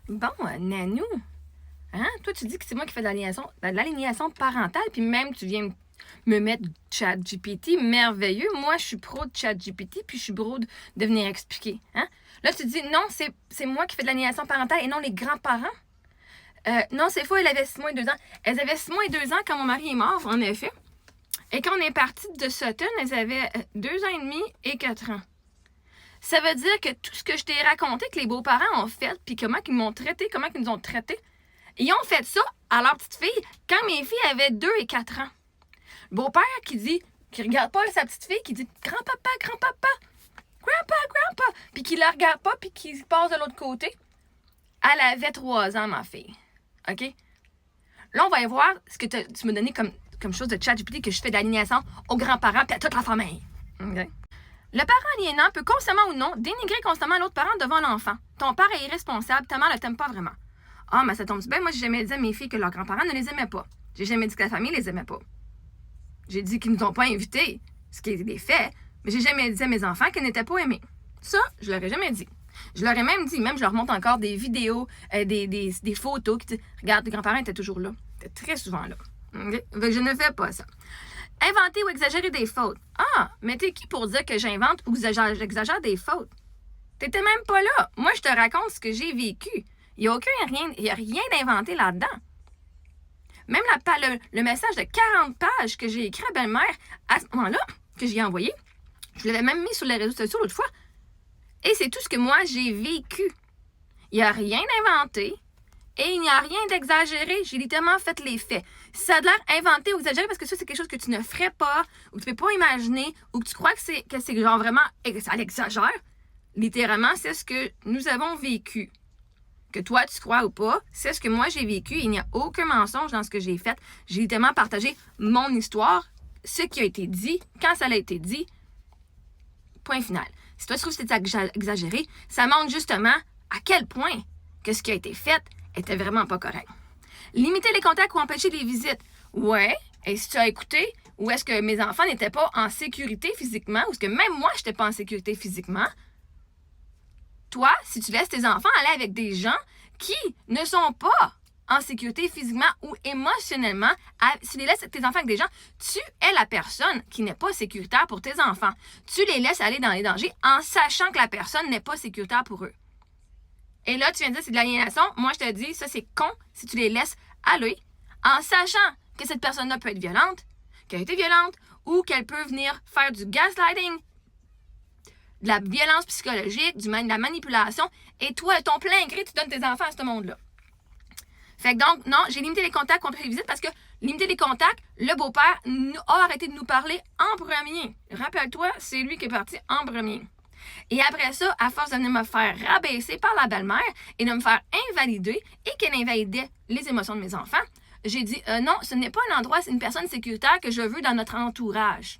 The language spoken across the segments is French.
Bon, Nanou, hein? Toi, tu dis que c'est moi qui fais de l'aliénation parentale, puis même tu viens me mettre ChatGPT, merveilleux. Moi, je suis pro de ChatGPT, puis je suis pro de venir expliquer. Hein? Là, tu dis, non, c'est moi qui fais de l'aliénation parentale et non les grands-parents. Non, c'est faux, elle avait 6 mois et 2 ans. Elles avaient 6 mois et 2 ans quand mon mari est mort, en effet. Et quand on est parti de Sutton, elles avaient 2 ans et demi et 4 ans. Ça veut dire que tout ce que je t'ai raconté que les beaux-parents ont fait, puis comment ils m'ont traité, comment ils nous ont traités, ils ont fait ça à leur petite fille quand mes filles avaient 2 et 4 ans. Le beau-père qui regarde pas sa petite fille, qui dit « Grand-papa, grand-papa, grandpa », puis qui la regarde pas, puis qui passe de l'autre côté. Elle avait 3 ans, ma fille. OK? Là, on va y voir ce que tu m'as donné comme chose de ChatGPT que je fais d'aliénation aux grands-parents puis à toute la famille. OK? Le parent aliénant peut constamment ou non dénigrer constamment l'autre parent devant l'enfant. Ton père est irresponsable, ta mère ne t'aime pas vraiment. Ah, mais ça tombe bien, moi j'ai jamais dit à mes filles que leurs grands-parents ne les aimaient pas. J'ai jamais dit que la famille les aimait pas. J'ai dit qu'ils ne nous ont pas invités, ce qui est des faits, mais j'ai jamais dit à mes enfants qu'ils n'étaient pas aimés. Ça, je leur ai jamais dit. Je leur ai même dit, même je leur montre encore des vidéos, des photos qui disent « Regarde, tes grands-parents étaient toujours là. Ils étaient très souvent là. Okay? » Je ne fais pas ça. Inventer ou exagérer des fautes. Ah, mais t'es qui pour dire que j'invente ou que j'exagère des fautes? T'étais même pas là. Moi, je te raconte ce que j'ai vécu. Il n'y a rien d'inventé là-dedans. Même le message de 40 pages que j'ai écrit à belle-mère à ce moment-là, que j'ai envoyé, je l'avais même mis sur les réseaux sociaux l'autre fois. Et c'est tout ce que moi, j'ai vécu. Il n'y a rien d'inventé. Et il n'y a rien d'exagéré. J'ai littéralement fait les faits. Si ça a l'air inventé ou exagéré, parce que ça, c'est quelque chose que tu ne ferais pas, ou que tu ne peux pas imaginer, ou que tu crois que c'est genre vraiment, ça l'exagère, littéralement, c'est ce que nous avons vécu. Que toi, tu crois ou pas, c'est ce que moi, j'ai vécu. Il n'y a aucun mensonge dans ce que j'ai fait. J'ai littéralement partagé mon histoire, ce qui a été dit, quand ça a été dit. Point final. Si toi, tu trouves que c'est exagéré, ça montre justement à quel point que ce qui a été fait était vraiment pas correct. Limiter les contacts ou empêcher les visites. Ouais, et si tu as écouté, ou est-ce que mes enfants n'étaient pas en sécurité physiquement, ou est-ce que même moi, je n'étais pas en sécurité physiquement, toi, si tu laisses tes enfants aller avec des gens qui ne sont pas en sécurité physiquement ou émotionnellement, si tu les laisses tes enfants avec des gens, tu es la personne qui n'est pas sécuritaire pour tes enfants. Tu les laisses aller dans les dangers en sachant que la personne n'est pas sécuritaire pour eux. Et là, tu viens de dire c'est de l'aliénation. Moi, je te dis, ça, c'est con si tu les laisses aller en sachant que cette personne-là peut être violente, qu'elle a été violente, ou qu'elle peut venir faire du gaslighting, de la violence psychologique, de la manipulation, et toi, ton plein gré, tu donnes tes enfants à ce monde-là. Fait que donc, non, j'ai limité les contacts contre les visites parce que limiter les contacts, le beau-père a arrêté de nous parler en premier. Rappelle-toi, c'est lui qui est parti en premier. Et après ça, à force de venir me faire rabaisser par la belle-mère et de me faire invalider et qu'elle invalidait les émotions de mes enfants, j'ai dit non, ce n'est pas un endroit, c'est une personne sécuritaire que je veux dans notre entourage.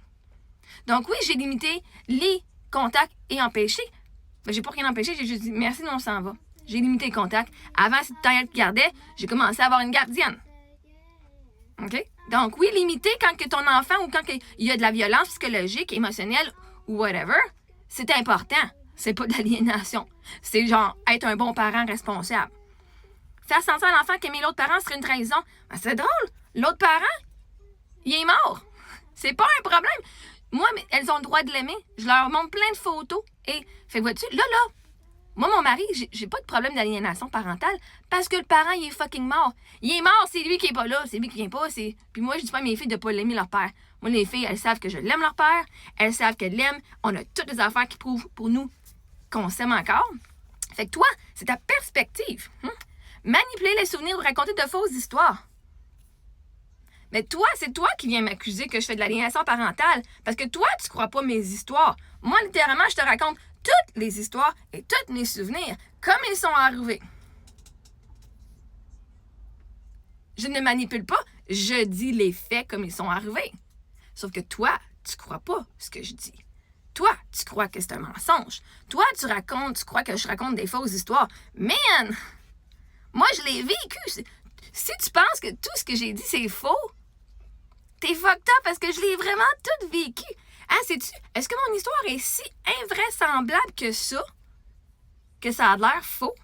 Donc oui, j'ai limité les contacts et empêché. Mais j'ai pas rien empêché, j'ai juste dit merci, non, on s'en va. J'ai limité les contacts. Avant, si tu gardais, j'ai commencé à avoir une gardienne. OK? Donc oui, limiter quand que ton enfant ou quand il y a de la violence psychologique, émotionnelle ou whatever, c'est important. C'est pas de l'aliénation. C'est genre être un bon parent responsable. Faire sentir à l'enfant qu'aimer l'autre parent serait une trahison. Ben, c'est drôle. L'autre parent, il est mort. C'est pas un problème. Moi, elles ont le droit de l'aimer. Je leur montre plein de photos. Et, fait vois-tu, là, moi, mon mari, j'ai pas de problème d'aliénation parentale parce que le parent, il est fucking mort. Il est mort, c'est lui qui est pas là. C'est lui qui vient pas. Puis moi, je dis pas à mes filles de pas l'aimer leur père. Moi, les filles, elles savent que je l'aime leur père. Elles savent qu'elles l'aiment. On a toutes les affaires qui prouvent pour nous qu'on s'aime encore. Fait que toi, c'est ta perspective. Manipuler les souvenirs ou raconter de fausses histoires. Mais toi, c'est toi qui viens m'accuser que je fais de l'aliénation parentale. Parce que toi, tu crois pas mes histoires. Moi, littéralement, je te raconte toutes les histoires et tous mes souvenirs comme ils sont arrivés. Je ne manipule pas, je dis les faits comme ils sont arrivés. Sauf que toi, tu crois pas ce que je dis. Toi, tu crois que c'est un mensonge. Toi, tu crois que je raconte des fausses histoires. Man! Moi, je l'ai vécu. Si tu penses que tout ce que j'ai dit, c'est faux, t'es fucked up parce que je l'ai vraiment tout vécu. Ah, sais-tu, est-ce que mon histoire est si invraisemblable que ça a l'air faux?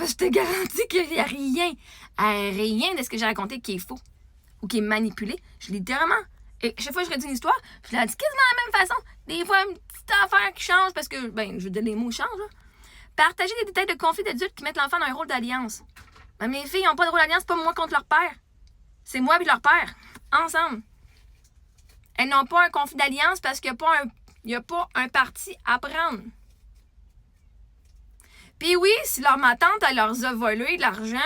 Parce que je te garantis qu'il n'y a rien de ce que j'ai raconté qui est faux ou qui est manipulé. Je littéralement. Et chaque fois que je redis une histoire, je la dis quasiment de la même façon. Des fois, une petite affaire qui change parce que, je veux dire, les mots changent. Là. Partager des détails de conflits d'adultes qui mettent l'enfant dans un rôle d'alliance. Ben, mes filles n'ont pas de rôle d'alliance, c'est pas moi contre leur père. C'est moi et leur père. Ensemble. Elles n'ont pas un conflit d'alliance parce qu'il n'y a pas un parti à prendre. Puis oui, si leur ma tante, elle leur a volé de l'argent,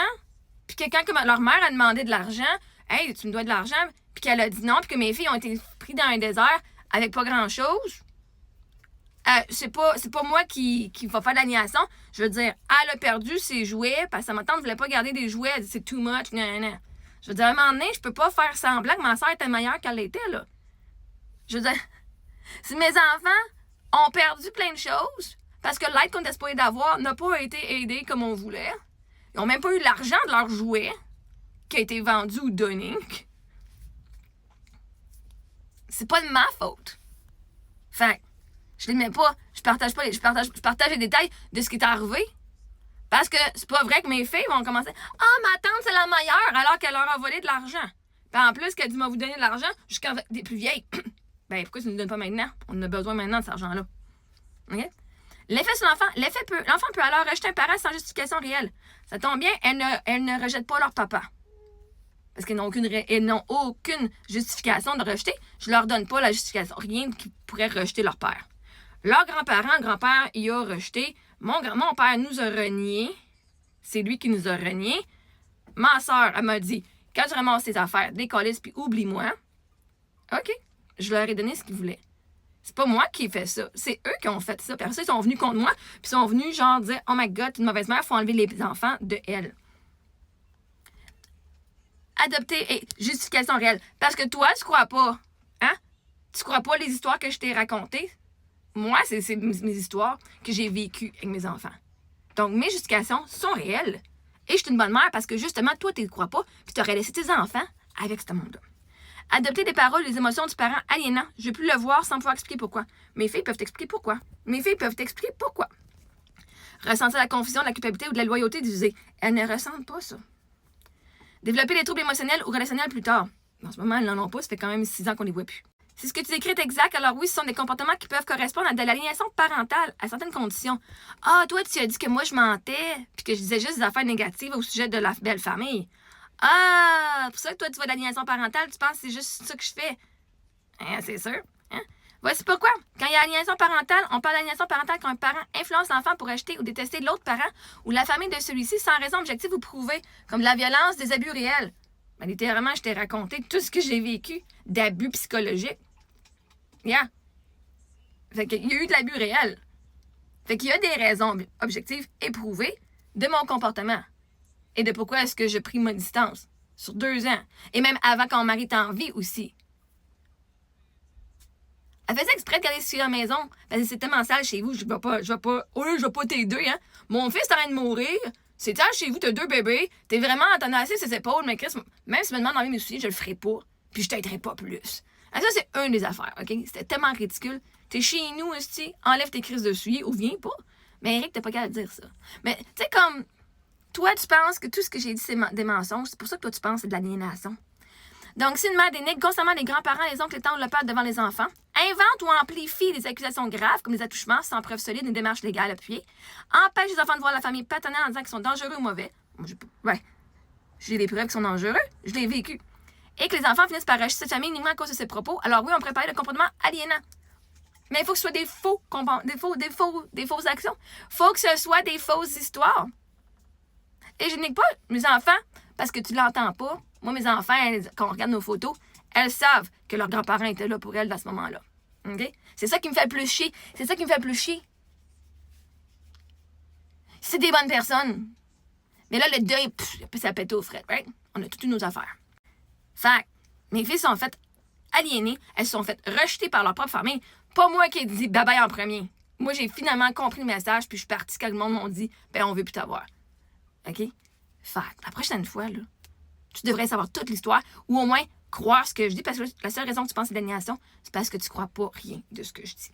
puis que quand leur mère a demandé de l'argent, « Hey, tu me dois de l'argent », puis qu'elle a dit non, puis que mes filles ont été prises dans un désert avec pas grand-chose, c'est pas moi qui va faire l'annihilation. Je veux dire, elle a perdu ses jouets parce que ma tante ne voulait pas garder des jouets. Elle dit, c'est too much, non. Je veux dire, à un moment donné, je peux pas faire semblant que ma soeur était meilleure qu'elle l'était, là. Je veux dire, si mes enfants ont perdu plein de choses parce que l'aide qu'on était supposé d'avoir n'a pas été aidé comme on voulait, ils n'ont même pas eu l'argent de leurs jouets qui a été vendu ou donné, c'est pas de ma faute. Fait je les mets pas, je partage les détails de ce qui est arrivé. Parce que c'est pas vrai que mes filles vont commencer « Ah, ma tante, c'est la meilleure! » alors qu'elle leur a volé de l'argent. Puis en plus, qu'elle dit « M'a vous donné de l'argent jusqu'à des plus vieilles. » Ben, pourquoi tu ne nous donnes pas maintenant? On a besoin maintenant de cet argent-là. OK? L'effet sur l'enfant, l'enfant peut alors rejeter un parent sans justification réelle. Ça tombe bien, elles ne rejettent pas leur papa. Parce qu'elles n'ont aucune justification de rejeter. Je leur donne pas la justification. Rien qui pourrait rejeter leur père. Leur grand-père, il a rejeté. Mon père nous a reniés. C'est lui qui nous a reniés. Ma soeur, elle m'a dit, quand tu ramasses tes affaires, décollisse puis oublie-moi. OK. Je leur ai donné ce qu'ils voulaient. C'est pas moi qui ai fait ça. C'est eux qui ont fait ça. Puis après ça, ils sont venus contre moi. Puis ils sont venus genre dire, oh my God, t'es une mauvaise mère, faut enlever les enfants de elle. Adopter et justification réelle. Parce que toi, tu crois pas. Hein? Tu crois pas les histoires que je t'ai racontées? Moi, c'est mes histoires que j'ai vécues avec mes enfants. Donc, mes justifications sont réelles. Et je suis une bonne mère parce que justement, toi, tu ne crois pas, puis tu aurais laissé tes enfants avec ce monde-là. Adopter des paroles et des émotions du parent aliénant. Je ne veux plus le voir sans pouvoir expliquer pourquoi. Mes filles peuvent t'expliquer pourquoi. Ressentir la confusion, la culpabilité ou de la loyauté d'user. Elles ne ressentent pas ça. Développer des troubles émotionnels ou relationnels plus tard. En ce moment, elles n'en ont pas. Ça fait quand même 6 ans qu'on les voit plus. Si ce que tu décris est exact, alors oui, ce sont des comportements qui peuvent correspondre à de l'aliénation parentale à certaines conditions. Ah, toi, tu as dit que moi, je mentais, puis que je disais juste des affaires négatives au sujet de la belle famille. Ah, pour ça que toi, tu vois de l'aliénation parentale, tu penses que c'est juste ça que je fais. Hein, c'est sûr. Hein? Voici pourquoi. Quand il y a aliénation parentale, on parle d'aliénation parentale quand un parent influence l'enfant pour rejeter ou détester l'autre parent ou la famille de celui-ci sans raison objective ou prouvée, comme de la violence, des abus réels. Ben, littéralement, je t'ai raconté tout ce que j'ai vécu d'abus psychologiques. Yeah. Fait qu'il y a eu de l'abus réel. Fait qu'il y a des raisons objectives éprouvées de mon comportement. Et de pourquoi est-ce que j'ai pris ma distance. Sur 2 ans. Et même avant quand mon mari était en vie aussi. Elle faisait exprès de garder ce à la maison. Parce que c'est tellement sale chez vous. Je vais pas t'aider, hein. Mon fils est en train de mourir. C'est sale chez vous, t'as 2 bébés. T'es vraiment en train d'assis ses épaules. Mais Chris, même si tu me demandes d'enlever mes souliers, je le ferai pas. Puis je t'aiderai pas plus. Ah, ça, c'est une des affaires, OK? C'était tellement ridicule. T'es chez nous, aussi, enlève tes crises de souliers ou viens pas. Mais Eric, t'as pas qu'à dire ça. Mais, tu sais, comme, toi, tu penses que tout ce que j'ai dit, c'est des mensonges. C'est pour ça que toi, tu penses que c'est de l'aliénation. Donc, si une mère dénigre constamment les grands-parents, les oncles, les tantes, le père devant les enfants, invente ou amplifie des accusations graves, comme des attouchements sans preuve solide, une démarche légale appuyée, empêche les enfants de voir la famille paternelle en disant qu'ils sont dangereux ou mauvais. Moi, j'ai des preuves qu'ils sont dangereux. Je l'ai vécu. Et que les enfants finissent par rejeter cette famille uniquement à cause de ses propos, alors oui, on prépare le comportement aliénant. Mais il faut que ce soit des fausses actions. Il faut que ce soit des fausses histoires. Et je nique pas mes enfants parce que tu l'entends pas. Moi, mes enfants, quand on regarde nos photos, elles savent que leurs grands-parents étaient là pour elles à ce moment-là. Okay? C'est ça qui me fait plus chier. C'est des bonnes personnes. Mais là, le deuil, ça pète aux frettes, right? On a toutes nos affaires. Fait mes filles sont faites aliénées, elles sont faites rejetées par leur propre famille. Pas moi qui ai dit bye-bye en premier. Moi, j'ai finalement compris le message, puis je suis partie quand le monde m'a dit on veut plus t'avoir. OK? Fait la prochaine fois, là, tu devrais savoir toute l'histoire, ou au moins croire ce que je dis, parce que la seule raison que tu penses c'est de l'aliénation, c'est parce que tu crois pas rien de ce que je dis.